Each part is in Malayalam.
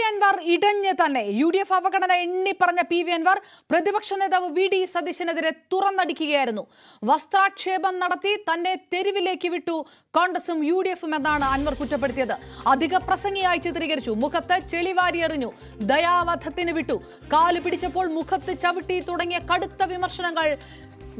അൻവർ ഇടഞ്ഞ് തന്നെ UDF അവഗണന എണ്ണിപ്പറഞ്ഞ PV അൻവർ പ്രതിപക്ഷ നേതാവ് VD സതീശനെതിരെ തുറന്നടിക്കുകയായിരുന്നു. വസ്ത്രാക്ഷേപം നടത്തി തന്നെ തെരുവിലേക്ക് വിട്ടു കോൺഗ്രസും UDFും എന്നാണ് അൻവർ കുറ്റപ്പെടുത്തിയത്. അധിക പ്രസംഗിയായി ചിത്രീകരിച്ചു. മുഖത്ത് ചെളിവാരി എറിഞ്ഞു. ദയാവധത്തിന് വിട്ടു. കാല് പിടിച്ചപ്പോൾ മുഖത്ത് ചവിട്ടി തുടങ്ങിയ കടുത്ത വിമർശനങ്ങൾ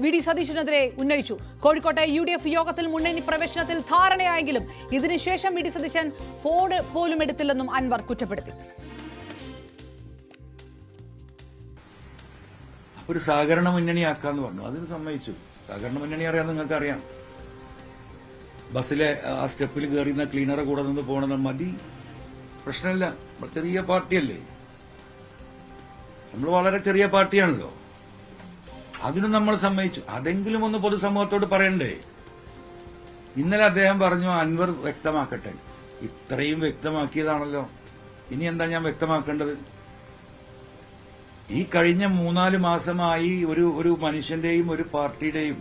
VD സതീശനെതിരെ ഉന്നയിച്ചു. കോഴിക്കോട്ടെ UDF യോഗത്തിൽ മുന്നണി പ്രവേശനത്തിൽ ധാരണയായെങ്കിലും ഇതിനുശേഷം VD സതീശൻ ഫോൺ പോലും എടുത്തില്ലെന്നും അൻവർ കുറ്റപ്പെടുത്തി. ഒരു സഹകരണ മുന്നണിയാക്കാന്ന് പറഞ്ഞു. അതിന് സമ്മതിച്ചു. സഹകരണ മുന്നണി അറിയാൻ നിങ്ങൾക്ക് അറിയാം. ബസ്സിലെ ആ സ്റ്റെപ്പിൽ കയറിയുന്ന ക്ലീനറെ കൂടെ നിന്ന് പോകണമെന്ന് മതി, പ്രശ്നമില്ല. ചെറിയ പാർട്ടിയല്ലേ, നമ്മൾ വളരെ ചെറിയ പാർട്ടിയാണല്ലോ. അതിനും നമ്മൾ സമ്മതിച്ചു. അതെങ്കിലും ഒന്ന് പൊതുസമൂഹത്തോട് പറയണ്ടേ? ഇന്നലെ അദ്ദേഹം പറഞ്ഞു അൻവർ വ്യക്തമാക്കട്ടെ. ഇത്രയും വ്യക്തമാക്കിയതാണല്ലോ, ഇനി എന്താ ഞാൻ വ്യക്തമാക്കേണ്ടത്? ഈ കഴിഞ്ഞ 3-4 മാസമായി ഒരു മനുഷ്യന്റെയും ഒരു പാർട്ടിയുടെയും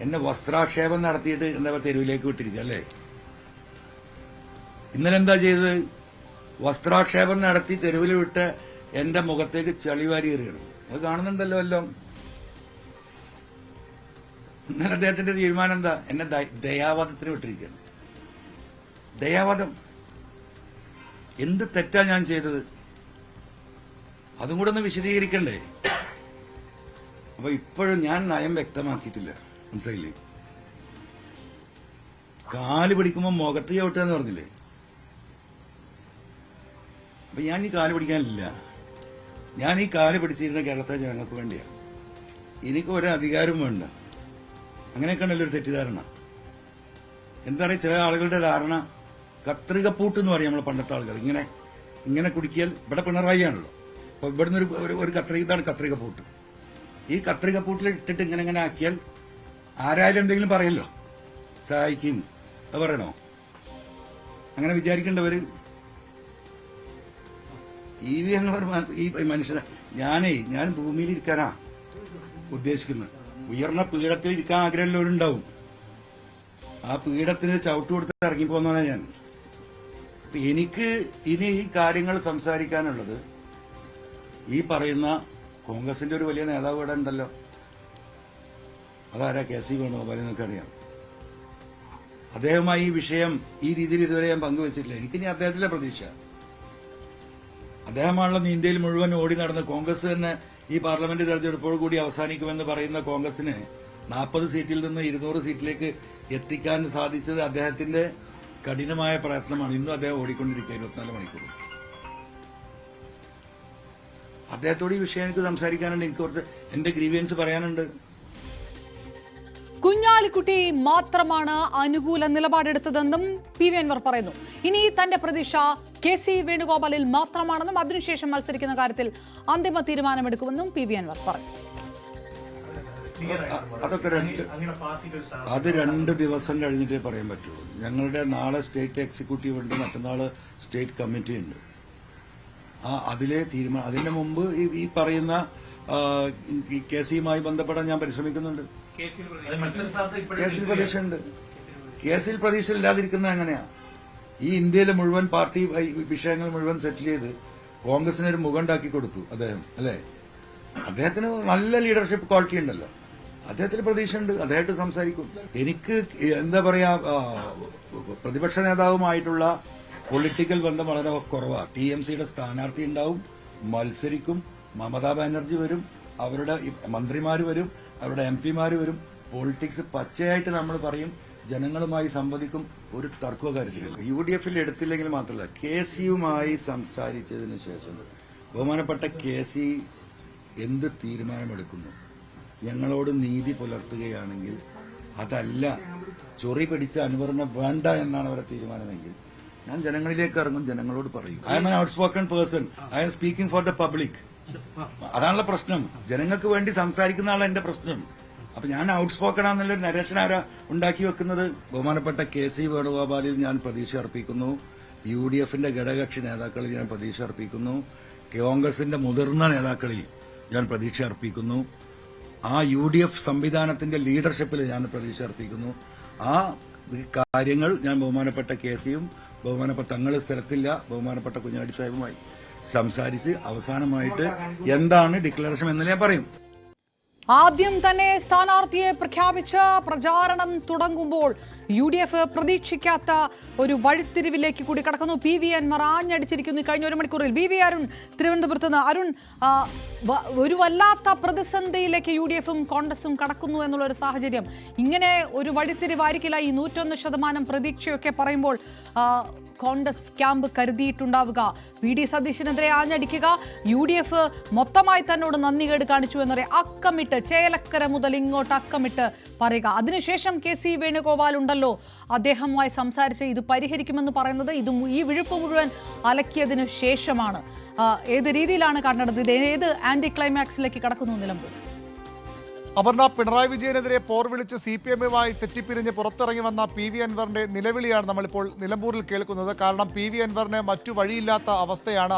എന്നെ വസ്ത്രാക്ഷേപം നടത്തിയിട്ട് എന്താ തെരുവിലേക്ക് വിട്ടിരിക്കുക അല്ലേ? ഇന്നലെ എന്താ ചെയ്തത്? വസ്ത്രാക്ഷേപം നടത്തി തെരുവിൽ വിട്ട് എന്റെ മുഖത്തേക്ക് ചളിവാരി എറിയണം. അത് കാണുന്നുണ്ടല്ലോ എല്ലാം. ഇന്നലെ അദ്ദേഹത്തിന്റെ തീരുമാനം എന്താ? എന്നെ ദയാവധത്തിന് വിട്ടിരിക്കുകയാണ്. ദയാവധം. എന്ത് തെറ്റാ ഞാൻ ചെയ്തത്? അതും കൂടെ ഒന്ന് വിശദീകരിക്കണ്ടേ? അപ്പൊ ഇപ്പോഴും ഞാൻ നയം വ്യക്തമാക്കിയിട്ടില്ല, മനസ്സിലായില്ലേ? കാല് പിടിക്കുമ്പോൾ മുഖത്ത് ചവിട്ടുക എന്ന് പറഞ്ഞില്ലേ? അപ്പൊ ഞാൻ ഈ കാല് പിടിക്കാനില്ല. ഞാൻ ഈ കാല് പിടിച്ചിരുന്ന കേരളത്തിലെ ജനങ്ങൾക്ക് വേണ്ടിയാണ്. എനിക്ക് ഒരു അധികാരവും വേണ്ട. അങ്ങനെയൊക്കെയാണല്ലോ ഒരു തെറ്റിദ്ധാരണ. എന്താ പറയുക, ചില ആളുകളുടെ ധാരണ കത്രികപ്പൂട്ട് എന്ന് പറയും. നമ്മൾ പണ്ടത്തെ ആളുകൾ ഇങ്ങനെ കുടിക്കിയാൽ, ഇവിടെ പിണറായി ആണല്ലോ, അപ്പൊ ഇവിടുന്ന് ഒരു ഇതാണ് കത്രികപ്പൂട്ട്. ഈ കത്രികപ്പൂട്ടിൽ ഇട്ടിട്ട് ഇങ്ങനെ ആക്കിയാൽ ആരായാലും എന്തെങ്കിലും പറയല്ലോ, സഹായിക്കും. അത് പറയണോ? അങ്ങനെ വിചാരിക്കേണ്ടവര് EV അൻവർ ഈ മനുഷ്യനെ ഞാൻ ഭൂമിയിലിരിക്കാനാ ഉദ്ദേശിക്കുന്നത്. ഉയർന്ന പീഠത്തിൽ ഇരിക്കാൻ ആഗ്രഹമുള്ളവരുണ്ടാവും. ആ പീഠത്തിന് ചവിട്ട് കൊടുത്ത് ഇറങ്ങിപ്പോന്നാണ് ഞാൻ. എനിക്ക് ഇനി ഈ കാര്യങ്ങൾ സംസാരിക്കാനുള്ളത് ഈ പറയുന്ന കോൺഗ്രസിന്റെ ഒരു വലിയ നേതാവ് ഇവിടെ ഉണ്ടല്ലോ. അതാരാ? KC വേണുഗോപാൽ. എന്നൊക്കെ അറിയാം. അദ്ദേഹവുമായി ഈ വിഷയം ഈ രീതിയിൽ ഇതുവരെ ഞാൻ പങ്കുവച്ചിട്ടില്ല. എനിക്കിനി അദ്ദേഹത്തിലെ പ്രതീക്ഷ. അദ്ദേഹമാണല്ലോ ഇന്ത്യയിൽ മുഴുവൻ ഓടി നടന്ന് കോൺഗ്രസ് തന്നെ ഈ പാർലമെന്റ് തെരഞ്ഞെടുപ്പോടു കൂടി അവസാനിക്കുമെന്ന് പറയുന്ന കോൺഗ്രസിന് 40 സീറ്റിൽ നിന്ന് 200 സീറ്റിലേക്ക് എത്തിക്കാൻ സാധിച്ചത് അദ്ദേഹത്തിന്റെ കഠിനമായ പ്രയത്നമാണ്. ഇന്നും അദ്ദേഹം ഓടിക്കൊണ്ടിരിക്കുക 24 മണിക്കൂർ. അദ്ദേഹത്തോട് ഈ വിഷയം എനിക്ക് സംസാരിക്കാനുണ്ട്. എനിക്ക് കുറച്ച് എന്റെ ഗ്രീവിയൻസ് പറയാനുണ്ട്. കുഞ്ഞാലിക്കുട്ടി മാത്രമാണ് അനുകൂല നിലപാടെടുത്തതെന്നും PV അൻവർ പറയുന്നു. ഇനി തന്റെ പ്രതീക്ഷ KC വേണുഗോപാലിൽ മാത്രമാണെന്നും അതിനുശേഷം മത്സരിക്കുന്ന കാര്യത്തിൽ അന്തിമ തീരുമാനമെടുക്കുമെന്നും PV അൻവർ പറഞ്ഞു. അതൊക്കെ 2 ദിവസം കഴിഞ്ഞിട്ടേ പറയാൻ പറ്റുള്ളൂ. ഞങ്ങളുടെ നാളെ സ്റ്റേറ്റ് എക്സിക്യൂട്ടീവ് ഉണ്ട്, മറ്റന്നാള് സ്റ്റേറ്റ് കമ്മിറ്റി ഉണ്ട്. അതിലെ തീരുമാനം. അതിന്റെ മുമ്പ് ഈ പറയുന്ന കേസിയുമായി ബന്ധപ്പെടാൻ ഞാൻ പരിശ്രമിക്കുന്നുണ്ട്. കേസിൽ പ്രതീക്ഷയുണ്ട്. കേസിൽ പ്രതീക്ഷ ഇല്ലാതിരിക്കുന്നത് എങ്ങനെയാ? ഈ ഇന്ത്യയിലെ മുഴുവൻ പാർട്ടി വിഷയങ്ങൾ മുഴുവൻ സെറ്റിൽ ചെയ്ത് കോൺഗ്രസിന് ഒരു മുഖം ഉണ്ടാക്കി കൊടുത്തു അദ്ദേഹം, അല്ലേ? അദ്ദേഹത്തിന് നല്ല ലീഡർഷിപ്പ് ക്വാളിറ്റി ഉണ്ടല്ലോ. അദ്ദേഹത്തിന് പ്രതീക്ഷയുണ്ട്. അദ്ദേഹമായിട്ട് സംസാരിക്കും. എനിക്ക് എന്താ പറയാ, പ്രതിപക്ഷ നേതാവുമായിട്ടുള്ള പൊളിറ്റിക്കൽ ബന്ധം വളരെ കുറവാണ്. TMCയുടെ സ്ഥാനാർത്ഥി ഉണ്ടാവും, മത്സരിക്കും. മമതാ ബാനർജി വരും, അവരുടെ മന്ത്രിമാര് വരും, അവരുടെ MP-മാര് വരും. പൊളിറ്റിക്സ് പച്ചയായിട്ട് നമ്മൾ പറയും, ജനങ്ങളുമായി സംവദിക്കും. ഒരു തർക്കോ കാര്യത്തിലില്ല. UDFൽ എടുത്തില്ലെങ്കിൽ മാത്രമല്ല, KCയുമായി സംസാരിച്ചതിന് ശേഷം ബഹുമാനപ്പെട്ട KC എന്ത് തീരുമാനമെടുക്കുന്നു, ഞങ്ങളോട് നീതി പുലർത്തുകയാണെങ്കിൽ, അതല്ല ചൊറി പിടിച്ച അൻവറിനെ വേണ്ട എന്നാണ് അവരുടെ തീരുമാനമെങ്കിൽ, ഞാൻ ജനങ്ങളിലേക്ക് ഇറങ്ങും, ജനങ്ങളോട് പറയും. I M an outspoken person. I M speaking for the public. അതാണല്ലോ പ്രശ്നം. ജനങ്ങൾക്ക് വേണ്ടി സംസാരിക്കുന്ന ആളാണ് എന്റെ പ്രശ്നം. അപ്പൊ ഞാൻ ഔട്ട്സ്പോക്കൺ ആണെന്നുള്ളൊരു നരേഷൻ ആരാ ഉണ്ടാക്കി വെക്കുന്നത്? ബഹുമാനപ്പെട്ട KC വേണുഗോപാലിൽ ഞാൻ പ്രതീക്ഷ അർപ്പിക്കുന്നു. UDFന്റെ ഘടകകക്ഷി നേതാക്കളിൽ ഞാൻ പ്രതീക്ഷ അർപ്പിക്കുന്നു. കോൺഗ്രസിന്റെ മുതിർന്ന നേതാക്കളിൽ ഞാൻ പ്രതീക്ഷ അർപ്പിക്കുന്നു. ആ UDF സംവിധാനത്തിന്റെ ലീഡർഷിപ്പിൽ ഞാൻ പ്രതീക്ഷ അർപ്പിക്കുന്നു. ആ കാര്യങ്ങൾ ഞാൻ ബഹുമാനപ്പെട്ട KCയും ബഹുമാനപ്പെട്ട തങ്ങൾ സ്ഥലത്തില്ല, ബഹുമാനപ്പെട്ട കുഞ്ഞാടി സാഹിബുമായി സംസാരിച്ച് അവസാനമായിട്ട് എന്താണ് ഡിക്ലറേഷൻ എന്ന് ഞാൻ പറയും. ആദ്യം തന്നെ സ്ഥാനാർത്ഥിയെ പ്രഖ്യാപിച്ച് പ്രചാരണം തുടങ്ങുമ്പോൾ UDF പ്രതീക്ഷിക്കാത്ത ഒരു വഴിത്തിരിവിലേക്ക് കൂടി കടക്കുന്നു. PV അൻവർ ആഞ്ഞടിച്ചിരിക്കുന്നു കഴിഞ്ഞ ഒരു മണിക്കൂറിൽ. BV അരുൺ തിരുവനന്തപുരത്ത് നിന്ന്. അരുൺ, ഒരു വല്ലാത്ത പ്രതിസന്ധിയിലേക്ക് UDFും കോൺഗ്രസും കടക്കുന്നു എന്നുള്ള ഒരു സാഹചര്യം. ഇങ്ങനെ ഒരു വഴിത്തിരിവായിരിക്കില്ല ഈ 101% പ്രതീക്ഷയൊക്കെ പറയുമ്പോൾ കോൺഗ്രസ് ക്യാമ്പ് കരുതിയിട്ടുണ്ടാവുക. VD സതീശനെതിരെ ആഞ്ഞടിക്കുക, UDF മൊത്തമായി തന്നോട് നന്ദികേട് കാണിച്ചു എന്നൊരു അക്കമിട്ട് ചേലക്കര മുതൽ ഇങ്ങോട്ട് അക്കമിട്ട് പറയുക. അതിനുശേഷം KC വേണുഗോപാൽ ഉണ്ടല്ലോ, അദ്ദേഹവുമായി സംസാരിച്ച് ഇത് പരിഹരിക്കുമെന്ന് പറയുന്നത് ഈ വിഴുപ്പ് മുഴുവൻ അലക്കിയതിനു ശേഷമാണ്. ഏത് രീതിയിലാണ് കാണേണ്ടത്? ഇത് ഏത് ആന്റി ക്ലൈമാക്സിലേക്ക് കടക്കുന്നു നിലമ്പൂർ? അപർണ, പിണറായി വിജയനെതിരെ പോർ വിളിച്ച് CPM-മായി തെറ്റിപ്പിരിഞ്ഞ് പുറത്തിറങ്ങി വന്ന PV അൻവറിന്റെ നിലവിളിയാണ് നമ്മളിപ്പോൾ നിലമ്പൂരിൽ കേൾക്കുന്നത്. കാരണം PV അൻവറിന് മറ്റു വഴിയില്ലാത്ത അവസ്ഥയാണ്.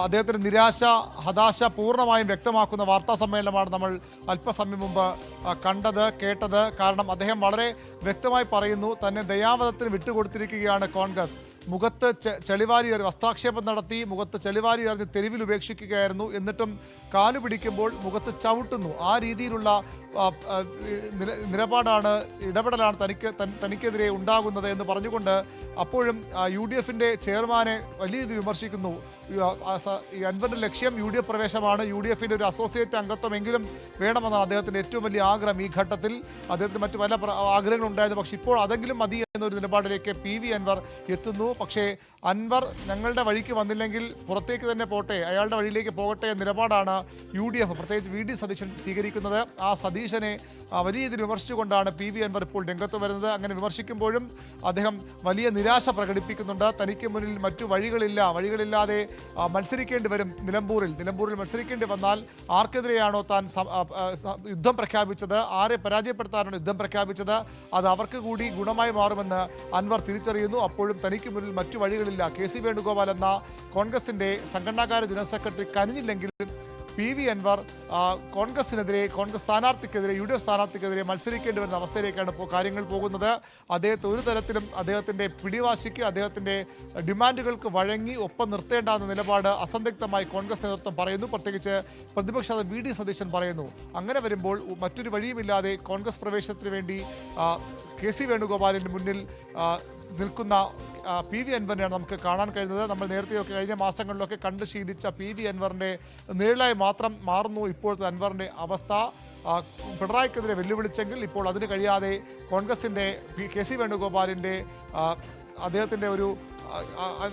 അദ്ദേഹത്തിന് നിരാശ, ഹതാശ പൂർണ്ണമായും വ്യക്തമാക്കുന്ന വാർത്താ സമ്മേളനമാണ് നമ്മൾ അല്പസമയം മുമ്പ് കേട്ടത്. കാരണം അദ്ദേഹം വളരെ വ്യക്തമായി പറയുന്നു, തന്നെ ദയാവധത്തിന് വിട്ടുകൊടുത്തിരിക്കുകയാണ് കോൺഗ്രസ്. മുഖത്ത് ചെളിവാരി എറിഞ്ഞ് വസ്ത്രാക്ഷേപം നടത്തി, മുഖത്ത് ചെളിവാരി എറിഞ്ഞ് തെരുവിൽ ഉപേക്ഷിക്കുകയായിരുന്നു. എന്നിട്ടും കാലു പിടിക്കുമ്പോൾ മുഖത്ത് ചവിട്ടുന്നു. ആ രീതിയിലുള്ള നിലപാടാണ്, ഇടപെടലാണ് തനിക്കെതിരെ ഉണ്ടാകുന്നത് എന്ന് പറഞ്ഞുകൊണ്ട് അപ്പോഴും UDFിന്റെ ചെയർമാനെ വലിയ രീതിയിൽ വിമർശിക്കുന്നു. അൻവറിന്റെ ലക്ഷ്യം UDF പ്രവേശമാണ്. UDFിന്റെ ഒരു അസോസിയേറ്റ് അംഗത്വമെങ്കിലും വേണമെന്നാണ് അദ്ദേഹത്തിന്റെ ഏറ്റവും വലിയ ആഗ്രഹം. ഈ ഘട്ടത്തിൽ അദ്ദേഹത്തിന് മറ്റു പല ആഗ്രഹങ്ങളുണ്ടായിരുന്നു. പക്ഷേ ഇപ്പോൾ അതെങ്കിലും മതി എന്നൊരു നിലപാടിലേക്ക് PV അൻവർ എത്തുന്നു. പക്ഷേ അൻവർ ഞങ്ങളുടെ വഴിക്ക് വന്നില്ലെങ്കിൽ പുറത്തേക്ക് തന്നെ പോട്ടെ, അയാളുടെ വഴിയിലേക്ക് പോകട്ടെ എന്ന നിലപാടാണ് UDF, പ്രത്യേകിച്ച് VD സതീശൻ സ്വീകരിക്കുന്നത്. ആ സതീശനെ വലിയ രീതിയിൽ വിമർശിച്ചുകൊണ്ടാണ് PV അൻവർ ഇപ്പോൾ രംഗത്ത് വരുന്നത്. അങ്ങനെ വിമർശിക്കുമ്പോഴും അദ്ദേഹം വലിയ നിരാശ പ്രകടിപ്പിക്കുന്നുണ്ട്. തനിക്ക് മുന്നിൽ മറ്റു വഴികളില്ലാതെ മത്സരിക്കേണ്ടി വരും. നിലമ്പൂരിൽ മത്സരിക്കേണ്ടി വന്നാൽ ആർക്കെതിരെയാണോ താൻ യുദ്ധം പ്രഖ്യാപിച്ചത്, ആരെ പരാജയപ്പെടുത്താനാണ് യുദ്ധം പ്രഖ്യാപിച്ചത്, അത് അവർക്ക് കൂടി ഗുണമായി മാറുമെന്ന് അൻവർ തിരിച്ചറിയുന്നു. അപ്പോഴും തനിക്ക് മുന്നിൽ മറ്റു വഴികളില്ല. KC വേണുഗോപാൽ എന്ന കോൺഗ്രസിന്റെ സംഘടനാകാര്യ ജനറൽ സെക്രട്ടറി കനിഞ്ഞില്ലെങ്കിൽ PV അൻവർ കോൺഗ്രസ് സ്ഥാനാർത്ഥിക്കെതിരെ, UDF സ്ഥാനാർത്ഥിക്കെതിരെ മത്സരിക്കേണ്ടി വരുന്ന അവസ്ഥയിലേക്കാണ് ഇപ്പോൾ കാര്യങ്ങൾ പോകുന്നത്. അദ്ദേഹത്തെ ഒരു തരത്തിലും അദ്ദേഹത്തിൻ്റെ പിടിവാശിക്ക്, അദ്ദേഹത്തിൻ്റെ ഡിമാൻഡുകൾക്ക് വഴങ്ങി ഒപ്പം നിർത്തേണ്ട എന്ന നിലപാട് അസന്ദിഗ്ധമായി കോൺഗ്രസ് നേതൃത്വം പറയുന്നു. പ്രത്യേകിച്ച് പ്രതിപക്ഷ VD സതീശൻ പറയുന്നു. അങ്ങനെ വരുമ്പോൾ മറ്റൊരു വഴിയുമില്ലാതെ കോൺഗ്രസ് പ്രവേശനത്തിന് വേണ്ടി KC വേണുഗോപാലിന് മുന്നിൽ നിൽക്കുന്ന PV അൻവറിനെയാണ് നമുക്ക് കാണാൻ കഴിയുന്നത്. നമ്മൾ നേരത്തെയൊക്കെ കഴിഞ്ഞ മാസങ്ങളിലൊക്കെ കണ്ട് ശീലിച്ച PV അൻവറിൻ്റെ നിഴലായി മാത്രം മാറുന്നു ഇപ്പോഴത്തെ അൻവറിൻ്റെ അവസ്ഥ. പിണറായിക്കെതിരെ വെല്ലുവിളിച്ചെങ്കിൽ ഇപ്പോൾ അതിന് കഴിയാതെ കോൺഗ്രസിൻ്റെ KC വേണുഗോപാലിൻ്റെ അദ്ദേഹത്തിൻ്റെ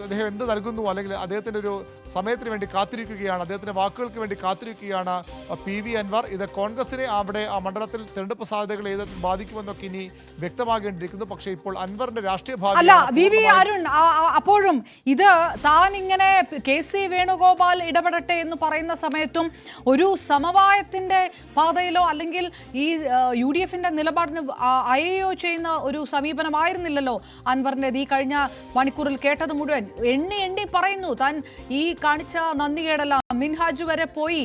അദ്ദേഹം എന്ത് നൽകുന്നു, അല്ലെങ്കിൽ അദ്ദേഹത്തിൻ്റെ ഒരു സമയത്തിന് വേണ്ടി കാത്തിരിക്കുകയാണ്, അദ്ദേഹത്തിൻ്റെ വാക്കുകൾക്ക് വേണ്ടി കാത്തിരിക്കുകയാണ് PV അൻവർ. ഇത് കോൺഗ്രസിനെ ആ മണ്ഡലത്തിൽ തെരഞ്ഞെടുപ്പ് സാധ്യതകൾ ഏതൊക്കെ ബാധിക്കുമെന്നൊക്കെ ഇനി വ്യക്തമാകേണ്ടിയിരിക്കുന്നു. പക്ഷേ ഇപ്പോൾ അൻവറിന്റെ രാഷ്ട്രീയ VV അരുൺ, അപ്പോഴും ഇത് താൻ ഇങ്ങനെ KC വേണുഗോപാൽ ഇടപെടട്ടെ എന്ന് പറയുന്ന സമയത്തും ഒരു സമവായത്തിന്റെ പാതയിലോ അല്ലെങ്കിൽ ഈ UDFിന്റെ നിലപാടിന് അയയോ ചെയ്യുന്ന ഒരു സമീപനമായിരുന്നില്ലല്ലോ അൻവറിന്റെ. ഈ കഴിഞ്ഞ മണിക്കൂറിൽ കേട്ടത് മുഴുവൻ എണ്ണി പറയുന്നു. താൻ ഈ കാണിച്ച നന്ദികേടല്ല, മിൻഹാജ് വരെ പോയി,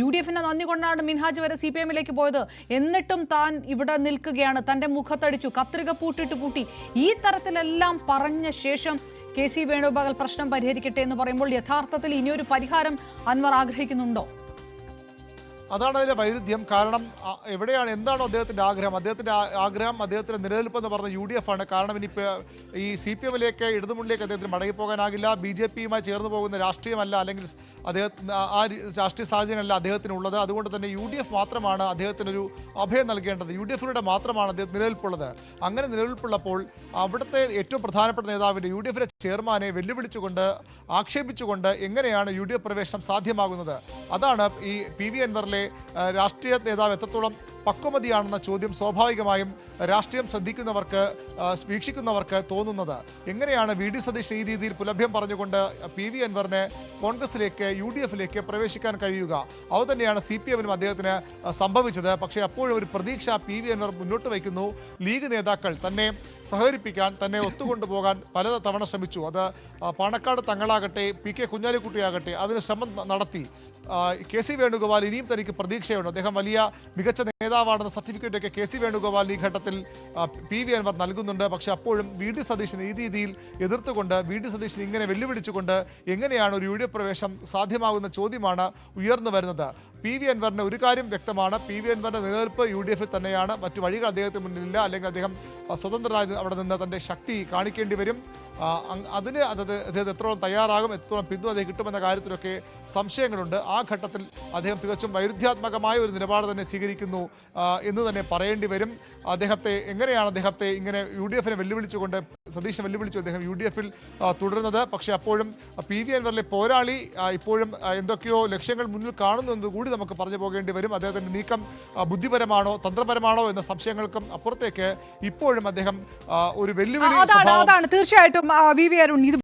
UDFിന്റെ നന്ദി കൊണ്ടാണ് മിൻഹാജ് വരെ CPM-ലേക്ക് പോയത്. എന്നിട്ടും താൻ ഇവിടെ നിൽക്കുകയാണ്, തന്റെ മുഖത്തടിച്ചു, കത്രിക പൂട്ടി. ഈ തരത്തിലെല്ലാം പറഞ്ഞ ശേഷം KC വേണുഗോപാൽ പ്രശ്നം പരിഹരിക്കട്ടെ എന്ന് പറയുമ്പോൾ യഥാർത്ഥത്തിൽ ഇനിയൊരു പരിഹാരം അൻവർ ആഗ്രഹിക്കുന്നുണ്ടോ? അതാണ് അതിലെ വൈരുദ്ധ്യം. കാരണം എന്താണോ അദ്ദേഹത്തിൻ്റെ ആഗ്രഹം, അദ്ദേഹത്തിൻ്റെ നിലനിൽപ്പെന്ന് പറഞ്ഞ UDF ആണ്. കാരണം ഇനി ഈ CPM-ലേക്ക്, ഇടതുമുന്നിലേക്ക് അദ്ദേഹത്തിന് മടങ്ങിപ്പോകാനാകില്ല. BJP-യുമായി ചേർന്ന് പോകുന്ന രാഷ്ട്രീയമല്ല, അല്ലെങ്കിൽ ആ രാഷ്ട്രീയ സാഹചര്യമല്ല അദ്ദേഹത്തിനുള്ളത്. അതുകൊണ്ട് തന്നെ UDF മാത്രമാണ് അദ്ദേഹത്തിനൊരു അഭയം നൽകേണ്ടത്. UDF-യുടെ മാത്രമാണ് അദ്ദേഹം നിലനിൽപ്പുള്ളത്. അങ്ങനെ നിലനിൽപ്പുള്ളപ്പോൾ അവിടുത്തെ ഏറ്റവും പ്രധാനപ്പെട്ട നേതാവിൻ്റെ, UDF-ന്റെ ചെയർമാനെ വെല്ലുവിളിച്ചുകൊണ്ട്, ആക്ഷേപിച്ചുകൊണ്ട് എങ്ങനെയാണ് UDF പ്രവേശനം സാധ്യമാകുന്നത്? അതാണ് ഈ PV അൻവറിലെ രാഷ്ട്രീയ നേതാവ് എത്രത്തോളം പക്വമതിയാണെന്ന ചോദ്യം സ്വാഭാവികമായും രാഷ്ട്രീയം ശ്രദ്ധിക്കുന്നവർക്ക്, വീക്ഷിക്കുന്നവർക്ക് തോന്നുന്നത്. എങ്ങനെയാണ് VD സതീശൻ ഈ രീതിയിൽ പുലഭ്യം പറഞ്ഞുകൊണ്ട് PV അൻവറിന് കോൺഗ്രസിലേക്ക്, UDFിലേക്ക് പ്രവേശിക്കാൻ കഴിയുക? അതുതന്നെയാണ് CPM-നും അദ്ദേഹത്തിന് സംഭവിച്ചത്. പക്ഷേ അപ്പോഴും ഒരു പ്രതീക്ഷ PV അൻവർ മുന്നോട്ട് വയ്ക്കുന്നു. ലീഗ് നേതാക്കൾ തന്നെ സഹകരിപ്പിക്കാൻ, തന്നെ ഒത്തുകൊണ്ടുപോകാൻ പല തവണ ശ്രമിച്ചു. അത് പാണക്കാട് തങ്ങളാകട്ടെ, PK കുഞ്ഞാലിക്കുട്ടിയാകട്ടെ, അതിന് ശ്രമം നടത്തി. KC വേണുഗോപാൽ ഇനിയും തനിക്ക് പ്രതീക്ഷയുണ്ട്. അദ്ദേഹം വലിയ മികച്ച നേതാവാണെന്ന സർട്ടിഫിക്കറ്റ് ഒക്കെ കെ സി വേണുഗോപാൽ ഈ ഘട്ടത്തിൽ പി വി അൻവർ നൽകുന്നുണ്ട്. പക്ഷേ അപ്പോഴും വി ഡി സതീശൻ ഈ രീതിയിൽ എതിർത്തുകൊണ്ട് വി ഡി സതീശൻ ഇങ്ങനെ വെല്ലുവിളിച്ചുകൊണ്ട് എങ്ങനെയാണ് ഒരു യു ഡി എഫ് പ്രവേശം സാധ്യമാകുന്ന ചോദ്യമാണ് ഉയർന്നു വരുന്നത്. പി വി അൻവറിന് ഒരു കാര്യം വ്യക്തമാണ്, പി വി അൻവറിന്റെ നിലനിൽപ്പ് യു ഡി എഫിൽ തന്നെയാണ്, മറ്റു വഴികൾ അദ്ദേഹത്തിന് മുന്നിലില്ല. അല്ലെങ്കിൽ അദ്ദേഹം സ്വതന്ത്രരായി അവിടെ നിന്ന് തന്റെ ശക്തി കാണിക്കേണ്ടി വരും. അതിന് അദ്ദേഹം എത്രത്തോളം തയ്യാറാകും, എത്രത്തോളം പിന്തുണ അദ്ദേഹം കിട്ടുമെന്ന കാര്യത്തിലൊക്കെ സംശയങ്ങളുണ്ട്. ആ ഘട്ടത്തിൽ അദ്ദേഹം തികച്ചും വൈരുദ്ധ്യാത്മകമായ ഒരു നിലപാട് തന്നെ സ്വീകരിക്കുന്നു എന്ന് തന്നെ പറയേണ്ടി വരും. എങ്ങനെയാണ് അദ്ദേഹത്തെ ഇങ്ങനെ യു ഡി എഫിനെ വെല്ലുവിളിച്ചുകൊണ്ട് സതീശൻ വെല്ലുവിളിച്ചു അദ്ദേഹം യു ഡി എഫിൽ തുടരുന്നത്. പക്ഷേ അപ്പോഴും പി വി അൻവറിലെ പോരാളി ഇപ്പോഴും എന്തൊക്കെയോ ലക്ഷ്യങ്ങൾ മുന്നിൽ കാണുന്നത് കൂടി നമുക്ക് പറഞ്ഞു പോകേണ്ടി വരും. അദ്ദേഹത്തിന്റെ നീക്കം ബുദ്ധിപരമാണോ തന്ത്രപരമാണോ എന്ന സംശയങ്ങൾക്കും അപ്പുറത്തേക്ക് ഇപ്പോഴും അദ്ദേഹം ഒരു വെല്ലുവിളി അതാണ് തീർച്ചയായിട്ടും വി വി അരുൺ ഇത്